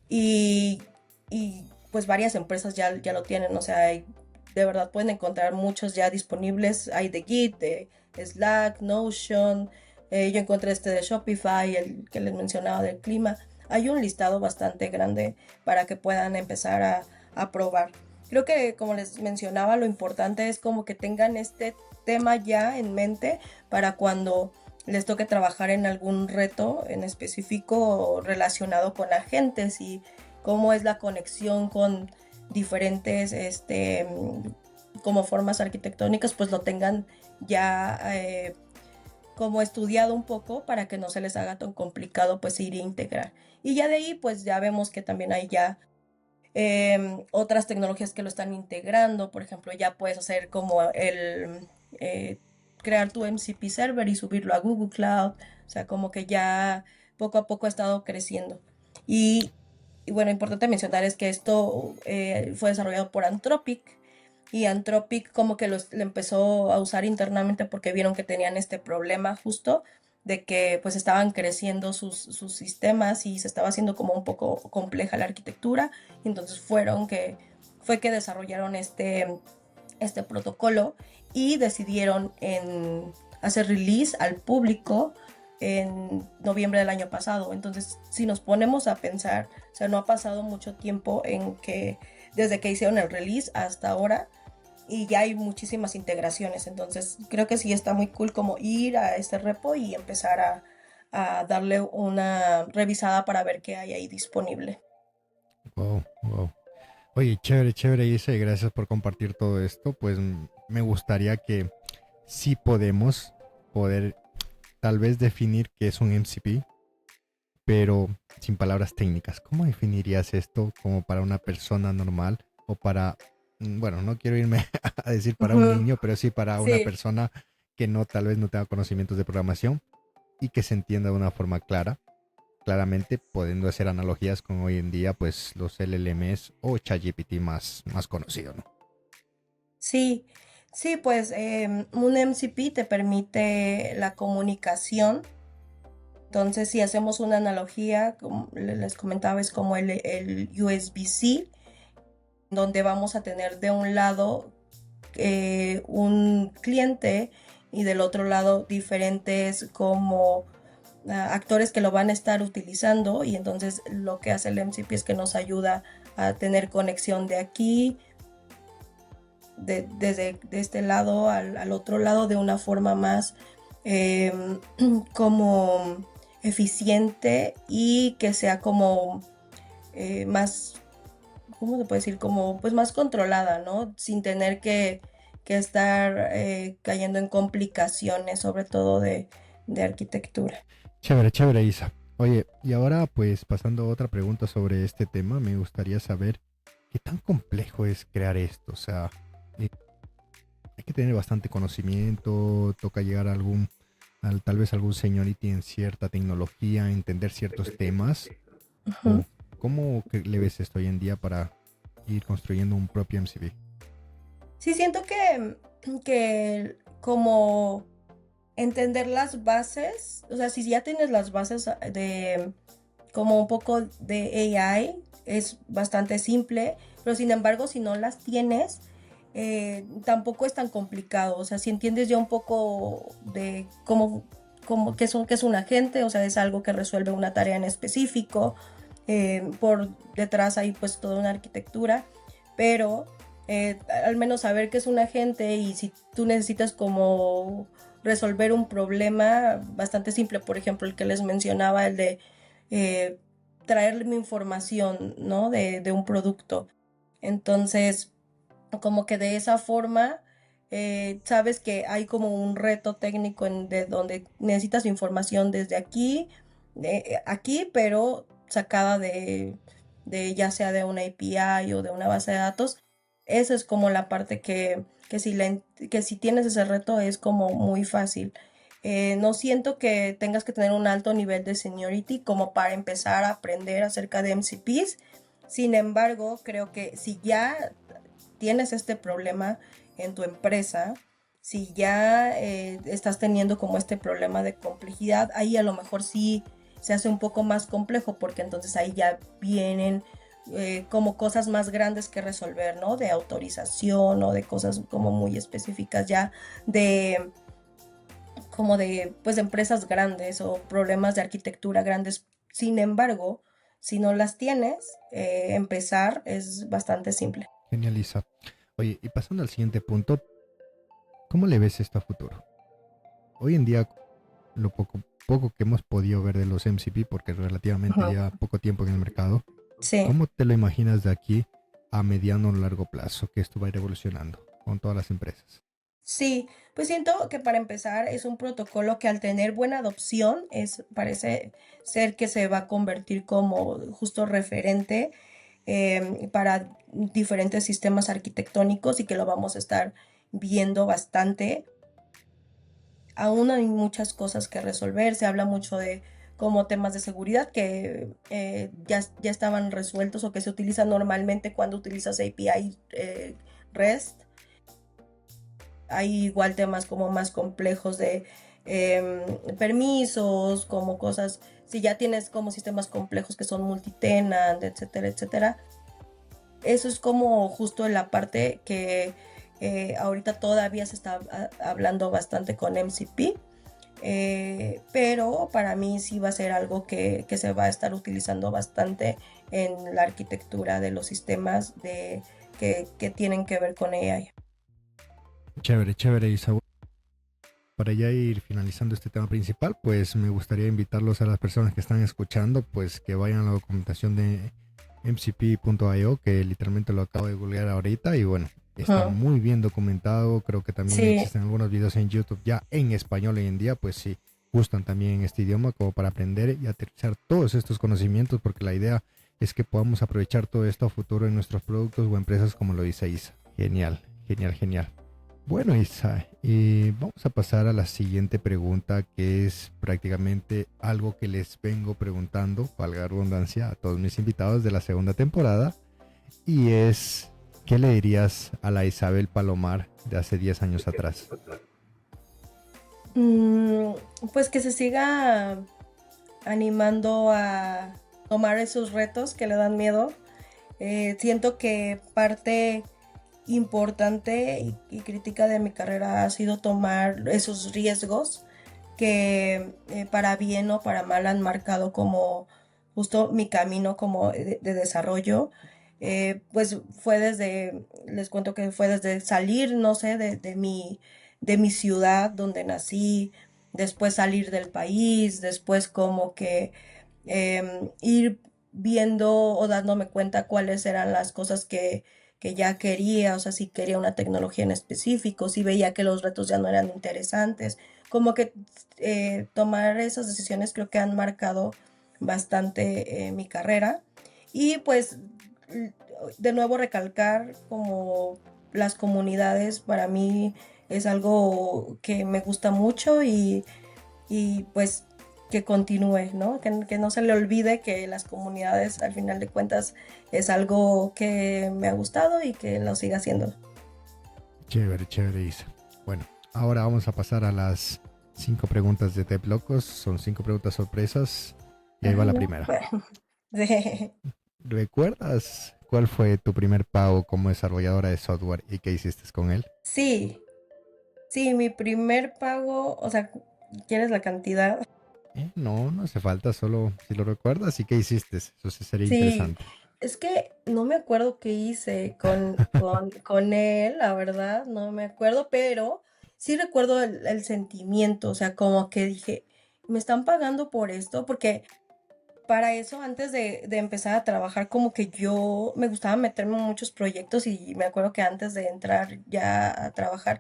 y, y pues varias empresas ya lo tienen, o sea, de verdad pueden encontrar muchos ya disponibles, hay de Git, de Slack, Notion, yo encontré este de Shopify, el que les mencionaba del clima, hay un listado bastante grande para que puedan empezar a probar. Creo que como les mencionaba, lo importante es como que tengan este tema ya en mente para cuando les toque trabajar en algún reto en específico relacionado con agentes y cómo es la conexión con diferentes como formas arquitectónicas, pues lo tengan ya como estudiado un poco para que no se les haga tan complicado pues ir a integrar. Y ya de ahí pues ya vemos que también hay ya otras tecnologías que lo están integrando, por ejemplo, ya puedes hacer como eh, crear tu MCP server y subirlo a Google Cloud, o sea, como que ya poco a poco ha estado creciendo. Y, y bueno, importante mencionar es que esto fue desarrollado por Anthropic y Anthropic como que lo empezó a usar internamente porque vieron que tenían este problema justo de que pues estaban creciendo sus sistemas y se estaba haciendo como un poco compleja la arquitectura y entonces fue que desarrollaron este protocolo y decidieron en hacer release al público en noviembre del año pasado. Entonces, si nos ponemos a pensar, o sea, no ha pasado mucho tiempo en que desde que hicieron el release hasta ahora y ya hay muchísimas integraciones. Entonces, creo que sí está muy cool como ir a este repo y empezar a darle una revisada para ver qué hay ahí disponible. Wow, wow. Oye, chévere, chévere, Isa, y gracias por compartir todo esto. Pues me gustaría que sí podemos poder tal vez definir qué es un MCP, pero sin palabras técnicas. ¿Cómo definirías esto como para una persona normal o para, bueno, no quiero irme a decir para un Ujú. niño, pero sí para una Sí. persona que no, tal vez no tenga conocimientos de programación y que se entienda de una forma clara, claramente pudiendo hacer analogías con hoy en día, pues los LLMs o ChatGPT más conocido, ¿no? Sí, sí, pues un MCP te permite la comunicación. Entonces, si hacemos una analogía, como les comentaba, es como el USB-C, donde vamos a tener de un lado un cliente y del otro lado diferentes como actores que lo van a estar utilizando, y entonces lo que hace el MCP es que nos ayuda a tener conexión de aquí, desde de este lado al otro lado de una forma más eh, como eficiente y que sea como más, ¿cómo se puede decir? Como pues más controlada, ¿no? Sin tener que estar cayendo en complicaciones, sobre todo de arquitectura. Chévere, chévere, Isa. Oye, y ahora pues pasando a otra pregunta sobre este tema, me gustaría saber qué tan complejo es crear esto. O sea, eh, hay que tener bastante conocimiento, toca llegar a tal vez algún seniority en cierta tecnología, entender ciertos temas. Ujú. ¿O cómo que le ves esto hoy en día para ir construyendo un propio MCB? Sí, siento que como entender las bases, o sea, si ya tienes las bases de como un poco de AI, es bastante simple, pero sin embargo, si no las tienes, tampoco es tan complicado. O sea, si entiendes ya un poco de cómo qué es un agente, o sea, es algo que resuelve una tarea en específico. Por detrás hay pues toda una arquitectura, pero al menos saber qué es un agente y si tú necesitas como resolver un problema bastante simple, por ejemplo, el que les mencionaba, el de eh, traerme información, ¿no? De un producto. Entonces, como que de esa forma, sabes que hay como un reto técnico de donde necesitas información desde aquí, aquí, pero sacada de ya sea de una API o de una base de datos. Esa es como la parte que si tienes ese reto es como muy fácil. No siento que tengas que tener un alto nivel de seniority como para empezar a aprender acerca de MCPs. Sin embargo, creo que si ya tienes este problema en tu empresa, si ya estás teniendo como este problema de complejidad, ahí a lo mejor sí se hace un poco más complejo porque entonces ahí ya vienen como cosas más grandes que resolver, ¿no? De autorización o de cosas como muy específicas ya de como de pues de empresas grandes o problemas de arquitectura grandes. Sin embargo, si no las tienes, empezar es bastante simple. Genial, Isa. Oye, y pasando al siguiente punto, ¿cómo le ves esto a futuro? Hoy en día, lo poco que hemos podido ver de los MCP, porque relativamente Ujú. ya poco tiempo en el mercado, Sí. ¿cómo te lo imaginas de aquí a mediano o largo plazo que esto va a ir evolucionando con todas las empresas? Sí, pues siento que para empezar es un protocolo que al tener buena adopción parece ser que se va a convertir como justo referente para diferentes sistemas arquitectónicos y que lo vamos a estar viendo bastante. Aún hay muchas cosas que resolver, se habla mucho de como temas de seguridad que ya estaban resueltos o que se utilizan normalmente cuando utilizas API REST. Hay igual temas como más complejos de permisos, como cosas, si ya tienes como sistemas complejos que son multitenant, etcétera, etcétera. Eso es como justo en la parte que ahorita todavía se está hablando bastante con MCP. pero para mí sí va a ser algo que se va a estar utilizando bastante en la arquitectura de los sistemas que tienen que ver con AI. Chévere, chévere, Isa. Para ya ir finalizando este tema principal, pues me gustaría invitarlos a las personas que están escuchando, pues que vayan a la documentación de mcp.io, que literalmente lo acabo de googlear ahorita y bueno, está Ujú. muy bien documentado. Creo que también Sí, existen algunos videos en YouTube ya en español hoy en día, pues si gustan también este idioma como para aprender y aterrizar todos estos conocimientos, porque la idea es que podamos aprovechar todo esto a futuro en nuestros productos o empresas, como lo dice Isa. Genial, genial, genial. Bueno, Isa, vamos a pasar a la siguiente pregunta, que es prácticamente algo que les vengo preguntando, valga la redundancia, a todos mis invitados de la segunda temporada, y es, ¿qué le dirías a la Isabel Palomar de hace 10 años atrás? mm, pues que se siga animando a tomar esos retos que le dan miedo. Siento que parte importante y crítica de mi carrera ha sido tomar esos riesgos que para bien o para mal han marcado como justo mi camino como de desarrollo. Pues fue desde, les cuento que fue desde salir, no sé, de mi ciudad donde nací, después salir del país, después como que ir viendo o dándome cuenta cuáles eran las cosas que ya quería, o sea, si quería una tecnología en específico, si veía que los retos ya no eran interesantes, como que tomar esas decisiones creo que han marcado bastante mi carrera. Y pues de nuevo recalcar como las comunidades para mí es algo que me gusta mucho y pues que continúe, ¿no? Que no se le olvide que las comunidades al final de cuentas es algo que me ha gustado y que lo siga haciendo. Chévere, chévere, Isa. Bueno, ahora vamos a pasar a las 5 preguntas de Tep Locos. Son 5 preguntas sorpresas. Y ahí va Ay, la no. primera. Sí. ¿Recuerdas cuál fue tu primer pago como desarrolladora de software y qué hiciste con él? Sí, sí, mi primer pago, o sea, ¿quieres la cantidad? No, no hace falta, solo si lo recuerdas y qué hiciste. Eso sí sería Sí, interesante. es que no me acuerdo qué hice con él, la verdad, no me acuerdo, pero sí recuerdo el sentimiento, o sea, como que dije, me están pagando por esto, porque para eso, antes de empezar a trabajar, como que yo me gustaba meterme en muchos proyectos y me acuerdo que antes de entrar ya a trabajar,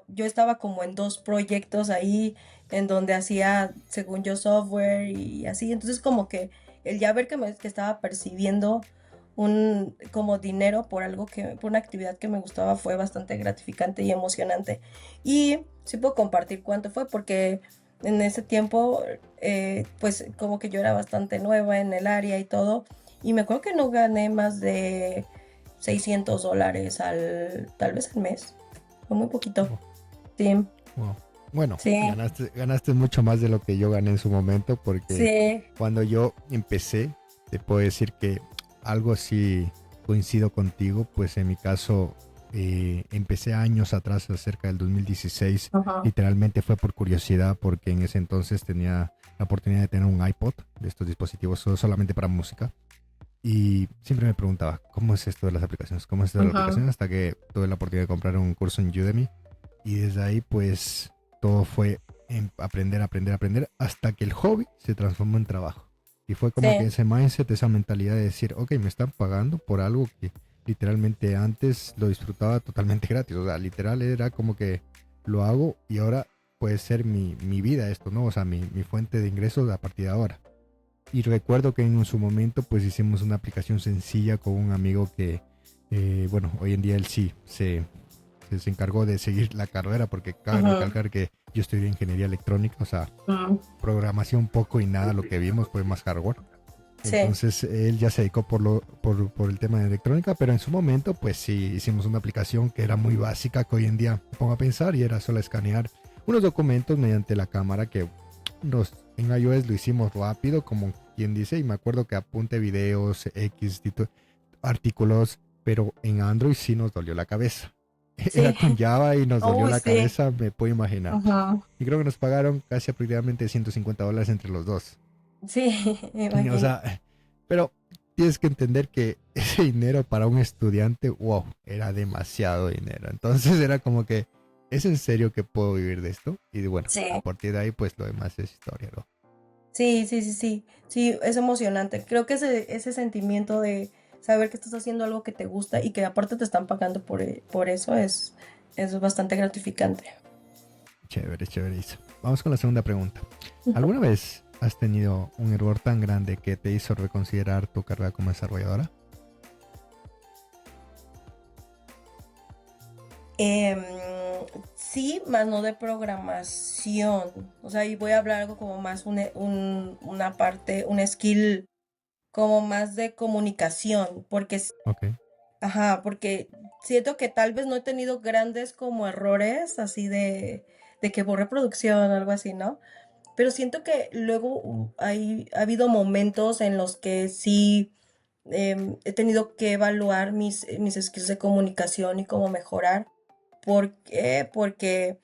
yo estaba como en dos proyectos ahí en donde hacía, según yo, software y así. Entonces como que el ya ver que estaba percibiendo un como dinero por algo por una actividad que me gustaba fue bastante gratificante y emocionante. Y sí puedo compartir cuánto fue porque en ese tiempo pues como que yo era bastante nueva en el área y todo. Y me acuerdo que no gané más de $600 tal vez al mes. Fue muy poquito. Oh, Sí, wow. Bueno, sí, ganaste mucho más de lo que yo gané en su momento porque sí. cuando yo empecé, te puedo decir que algo sí coincido contigo, pues en mi caso empecé años atrás, cerca del 2016, Ajá. literalmente fue por curiosidad porque en ese entonces tenía la oportunidad de tener un iPod de estos dispositivos solamente para música. Y siempre me preguntaba, ¿cómo es esto de las aplicaciones? ¿Cómo es esto de las Ajá. aplicaciones? Hasta que tuve la oportunidad de comprar un curso en Udemy. Y desde ahí, pues, todo fue en aprender, aprender, aprender, hasta que el hobby se transformó en trabajo. Y fue como que Sí, ese mindset, esa mentalidad de decir, ok, me están pagando por algo que literalmente antes lo disfrutaba totalmente gratis. O sea, literal era como que lo hago y ahora puede ser mi vida esto, ¿no? O sea, mi fuente de ingresos a partir de ahora. Y recuerdo que en su momento pues hicimos una aplicación sencilla con un amigo que, bueno, hoy en día él sí se encargó de seguir la carrera porque cabe ajá, recalcar que yo estudié ingeniería electrónica, o sea, mm, programación poco y nada, lo que vimos fue más hardware. sí, Entonces él ya se dedicó por el tema de electrónica, pero en su momento pues sí hicimos una aplicación que era muy básica, que hoy en día me pongo a pensar y era solo escanear unos documentos mediante la cámara que en iOS lo hicimos rápido, como quien dice, y me acuerdo que apunte videos, artículos, pero en Android sí nos dolió la cabeza. era Sí. con Java y nos dolió Uy, la sí. cabeza, me puedo imaginar. Ajá. Y creo que nos pagaron casi aproximadamente $150 entre los dos. Sí, me O imagino. sea, pero tienes que entender que ese dinero para un estudiante, wow, era demasiado dinero. Entonces era como que, ¿es en serio que puedo vivir de esto? Y bueno, Sí. a partir de ahí, pues lo demás es historia, ¿no? Sí, sí, sí, sí. Sí, es emocionante. Creo que ese sentimiento de saber que estás haciendo algo que te gusta y que aparte te están pagando por eso es bastante gratificante. Chévere, chévere, Isa. Vamos con la segunda pregunta. Ujú. ¿Alguna vez has tenido un error tan grande que te hizo reconsiderar tu carrera como desarrolladora? Em, sí, más no de programación. O sea, y voy a hablar algo como más una parte, un skill como más de comunicación, porque Ok, ajá, porque siento que tal vez no he tenido grandes como errores así de que borré producción o algo así, ¿no? Pero siento que luego ha habido momentos en los que sí he tenido que evaluar mis skills de comunicación y cómo mejorar. ¿Por qué? Porque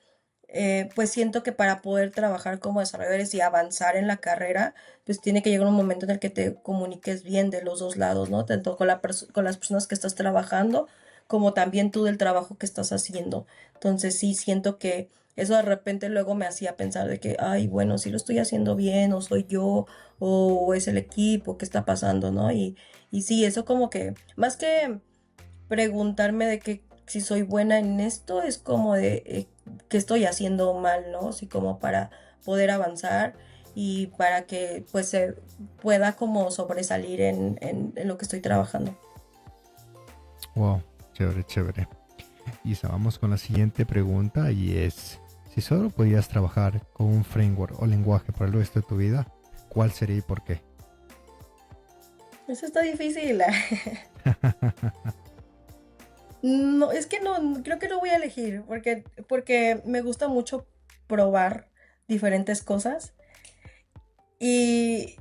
pues siento que para poder trabajar como desarrolladores y avanzar en la carrera, pues tiene que llegar un momento en el que te comuniques bien de los dos lados, ¿no? Tanto con con las personas que estás trabajando, como también tú del trabajo que estás haciendo. Entonces sí, siento que eso de repente luego me hacía pensar de que, ay, bueno, si lo estoy haciendo bien, o soy yo, o es el equipo, ¿qué está pasando, no? Y sí, eso como que, más que preguntarme de que si soy buena en esto, es como de qué estoy haciendo mal, ¿no? Así como para poder avanzar y para que pues se pueda como sobresalir en lo que estoy trabajando. wow, chévere, chévere. Isa, vamos con la siguiente pregunta y es, si solo podías trabajar con un framework o lenguaje por el resto de tu vida, ¿cuál sería y por qué? Eso está difícil. No, es que no, creo que no voy a elegir porque me gusta mucho probar diferentes cosas y,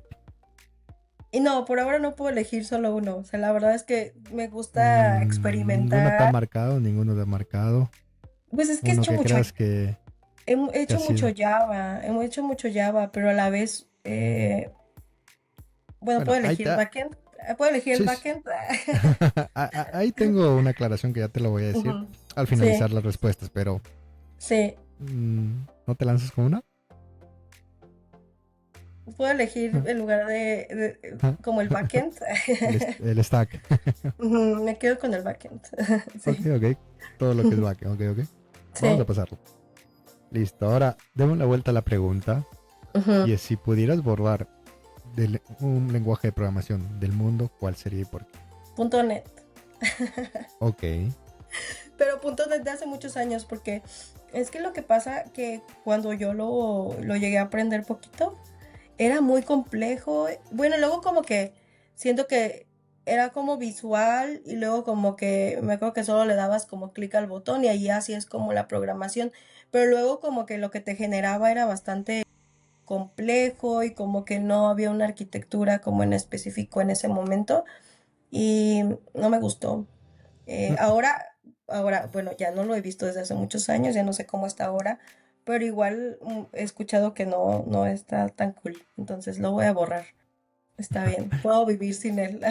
y no, por ahora no puedo elegir solo uno. O sea, la verdad es que me gusta Ninguno te ha experimentar. marcado, ninguno te ha marcado. Pues es que he Uno hecho que mucho, creas he que ha hecho mucho sido. Java, hemos hecho mucho Java, pero a la vez, bueno, Bueno, puedo ahí elegir el está. backend, puedo elegir el Sí, backend. ahí tengo una aclaración que ya te lo voy a decir Ujú. al Sí, finalizar las respuestas, pero sí, ¿no te lanzas con una? puedo elegir en lugar como el backend. El stack. Ujú, me quedo con el backend. Ok, Sí, ok. Todo lo que es back, ok, ok. Vamos a sí. pasarlo. Listo, ahora demos la vuelta a la pregunta. Ujú. Y es si pudieras borrar un lenguaje de programación del mundo, ¿cuál sería y por qué? Punto net. Ok. Pero punto net de hace muchos años, porque es que lo que pasa que cuando yo lo llegué a aprender poquito, era muy complejo. Bueno, luego como que siento que era como visual y luego como que me acuerdo que solo le dabas como clic al botón y ahí así es como la programación. Pero luego como que lo que te generaba era bastante complejo y como que no había una arquitectura como en específico en ese momento y no me gustó. Mm, Ahora, bueno, ya no lo he visto desde hace muchos años, ya no sé cómo está ahora, pero igual he escuchado que no está tan cool, entonces lo voy a borrar. Está bien, puedo vivir sin él.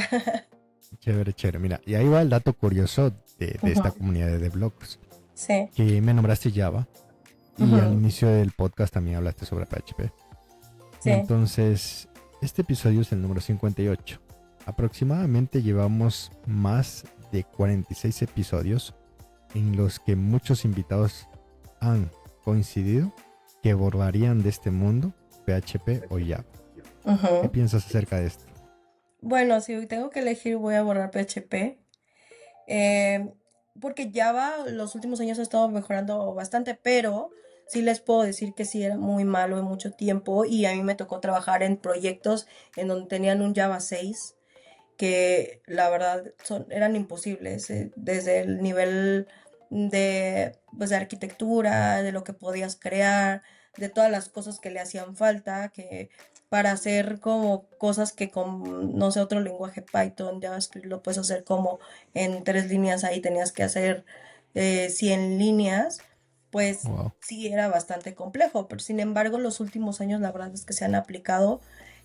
Chévere, chévere. Mira, y ahí va el dato curioso de esta Ujú. comunidad de blogs. Sí, Que me nombraste Java y al ujú, inicio del podcast también hablaste sobre PHP. sí, Entonces, este episodio es el número 58. Aproximadamente llevamos más de 46 episodios en los que muchos invitados han coincidido que borrarían de este mundo PHP o Java. ¿Qué ujú. piensas acerca de esto? Bueno, si hoy tengo que elegir, voy a borrar PHP. eh, Porque Java los últimos años ha estado mejorando bastante, pero sí les puedo decir que sí era muy malo en mucho tiempo y a mí me tocó trabajar en proyectos en donde tenían un Java 6 que la verdad eran imposibles, desde el nivel pues, de arquitectura, de lo que podías crear, de todas las cosas que le hacían falta, que para hacer como cosas que con, no sé, otro lenguaje Python, JavaScript, lo puedes hacer como en 3 líneas, ahí tenías que hacer 100 líneas, pues Wow. sí era bastante complejo, pero sin embargo los últimos años la verdad es que se han aplicado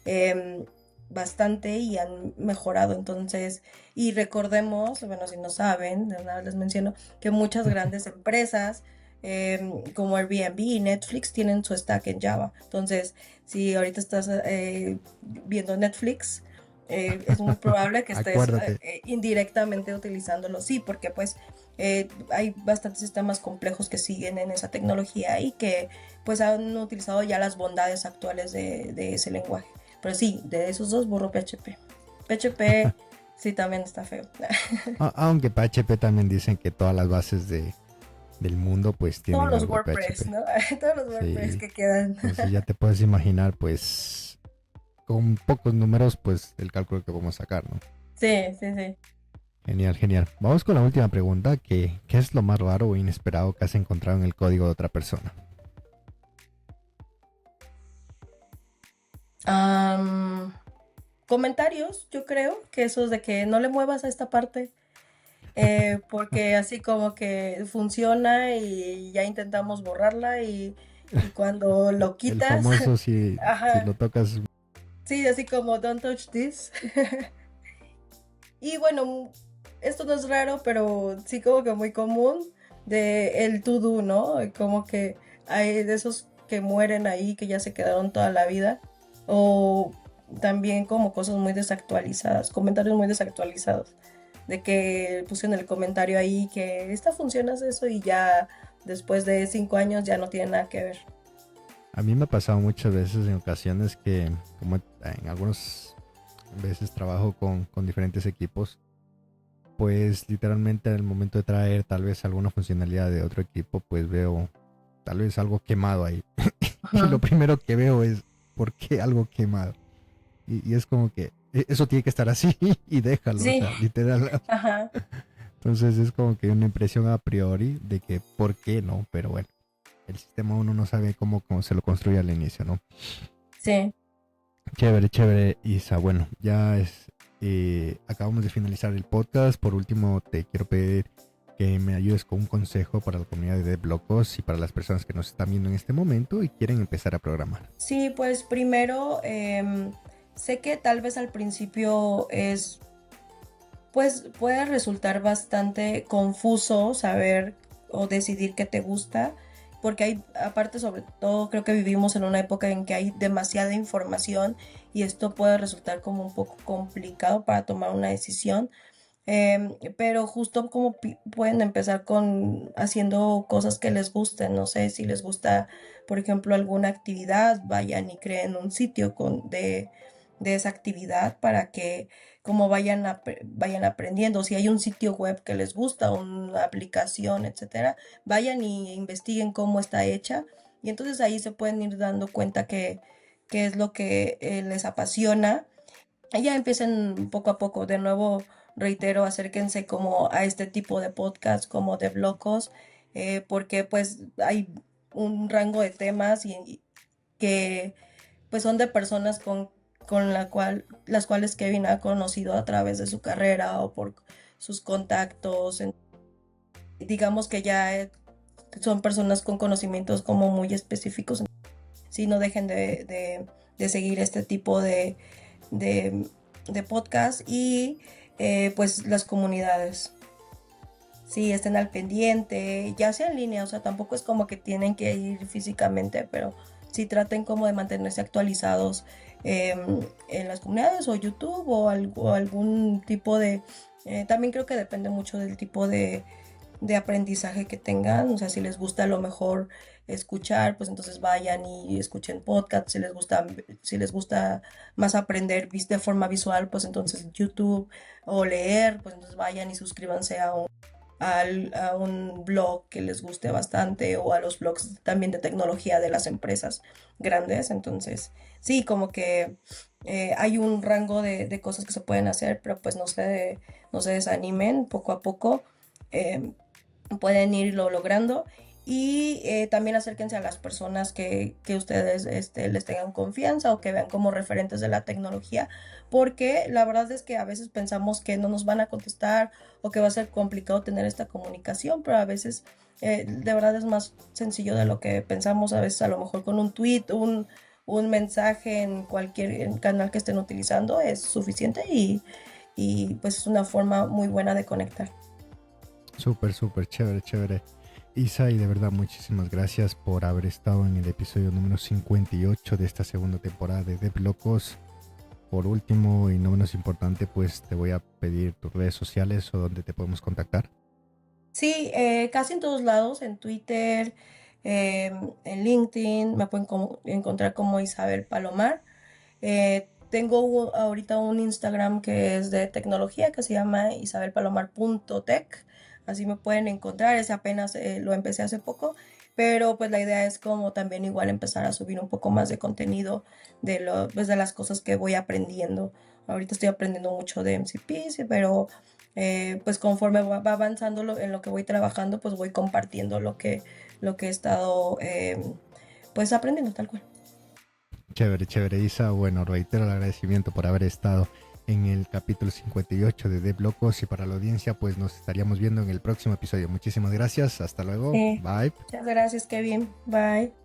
em, bastante y han mejorado. Entonces, y recordemos, bueno, si no saben, de una vez les menciono, que muchas grandes empresas como Airbnb y Netflix tienen su stack en Java. Entonces, si ahorita estás viendo Netflix, es muy probable que estés Acuérdate. indirectamente utilizándolo. Sí, porque pues hay bastantes sistemas complejos que siguen en esa tecnología y que pues han utilizado ya las bondades actuales de ese lenguaje. Pero sí, de esos dos borro PHP. PHP sí también está feo. Aunque PHP también dicen que todas las bases del mundo pues Todos tienen los algo de WordPress, PHP. ¿no? Todos los WordPress Sí, que quedan. entonces ya te puedes imaginar pues con pocos números pues el cálculo que podemos sacar, ¿no? Sí, sí, sí. Genial, genial. Vamos con la última pregunta, ¿qué es lo más raro o inesperado que has encontrado en el código de otra persona? Am, comentarios, yo creo que esos de que no le muevas a esta parte, porque así como que funciona y ya intentamos borrarla y cuando lo El quitas, famoso si lo ajá, tocas. sí, así como don't touch this. Y bueno, esto no es raro, pero sí como que muy común de el to do, ¿no? Como que hay de esos que mueren ahí, que ya se quedaron toda la vida. O también como cosas muy desactualizadas, comentarios muy desactualizados. De que puse en el comentario ahí que esta funciona hace eso y ya después de 5 años ya no tiene nada que ver. A mí me ha pasado muchas veces en ocasiones que, como en algunas veces trabajo con diferentes equipos, pues literalmente al momento de traer tal vez alguna funcionalidad de otro equipo, pues veo tal vez algo quemado ahí. Y lo Ajá. primero que veo es, ¿por qué algo quemado? Y es como que eso tiene que estar así y déjalo, o Sí, sea, literal. ajá, Entonces es como que una impresión a priori de que por qué no, pero bueno, el sistema uno no sabe cómo se lo construye al inicio, ¿no? sí. Chévere, chévere, Isa. Bueno, acabamos de finalizar el podcast. Por último, te quiero pedir que me ayudes con un consejo para la comunidad de Deblocos y para las personas que nos están viendo en este momento y quieren empezar a programar. Sí, pues primero, sé que tal vez al principio pues puede resultar bastante confuso saber o decidir qué te gusta, porque hay, aparte sobre todo, creo que vivimos en una época en que hay demasiada información y esto puede resultar como un poco complicado para tomar una decisión. Pero justo como pueden empezar con haciendo cosas que les gusten, no sé si les gusta, por ejemplo, alguna actividad, vayan y creen un sitio de esa actividad para que como vayan aprendiendo. Si hay un sitio web que les gusta, una aplicación, etcétera, vayan y investiguen cómo está hecha y entonces ahí se pueden ir dando cuenta que es lo que les apasiona y ya empiecen poco a poco. De nuevo, reitero, acérquense como a este tipo de podcast, como de blocos, porque pues hay un rango de temas y que pues son de personas con las cuales Kevin ha conocido a través de su carrera o por sus contactos. Digamos que ya son personas con conocimientos como muy específicos. Si no dejen de seguir este tipo de, de podcast y pues las comunidades. Sí, estén al pendiente, ya sea en línea, o sea, tampoco es como que tienen que ir físicamente, pero sí traten como de mantenerse actualizados en las comunidades o YouTube o algún tipo también creo que depende mucho del tipo de aprendizaje que tengan, o sea, si les gusta a lo mejor escuchar, pues entonces vayan y escuchen podcast, si les gusta más aprender de forma visual, pues entonces YouTube o leer, pues entonces vayan y suscríbanse a un blog que les guste bastante o a los blogs también de tecnología de las empresas grandes. Entonces, sí, como que hay un rango de cosas que se pueden hacer, pero pues no se desanimen poco a poco. eh, Pueden irlo logrando y también acérquense a las personas que ustedes les tengan confianza o que vean como referentes de la tecnología, porque la verdad es que a veces pensamos que no nos van a contestar o que va a ser complicado tener esta comunicación, pero a veces de verdad es más sencillo de lo que pensamos, a veces a lo mejor con un tweet, un mensaje en cualquier canal que estén utilizando es suficiente y pues es una forma muy buena de conectar. Súper, súper chévere, chévere. Isa, y de verdad muchísimas gracias por haber estado en el episodio número 58 de esta segunda temporada de Dev Locos. Por último y no menos importante, pues te voy a pedir tus redes sociales o donde te podemos contactar. Sí, casi en todos lados, en Twitter, en LinkedIn, me pueden encontrar como Isabel Palomar. Tengo ahorita un Instagram que es de tecnología que se llama isabelpalomar.tech. Así me pueden encontrar, ese apenas lo empecé hace poco, pero pues la idea es como también igual empezar a subir un poco más de contenido pues, de las cosas que voy aprendiendo. Ahorita estoy aprendiendo mucho de MCP, sí, pero pues conforme va avanzando en lo que voy trabajando, pues voy compartiendo lo que he estado pues aprendiendo tal cual. Chévere, chévere, Isa. Bueno, reitero el agradecimiento por haber estado en el capítulo 58 de Dev Locos, y para la audiencia, pues nos estaríamos viendo en el próximo episodio. Muchísimas gracias. Hasta luego. Bye. Muchas gracias, Kevin. Bye.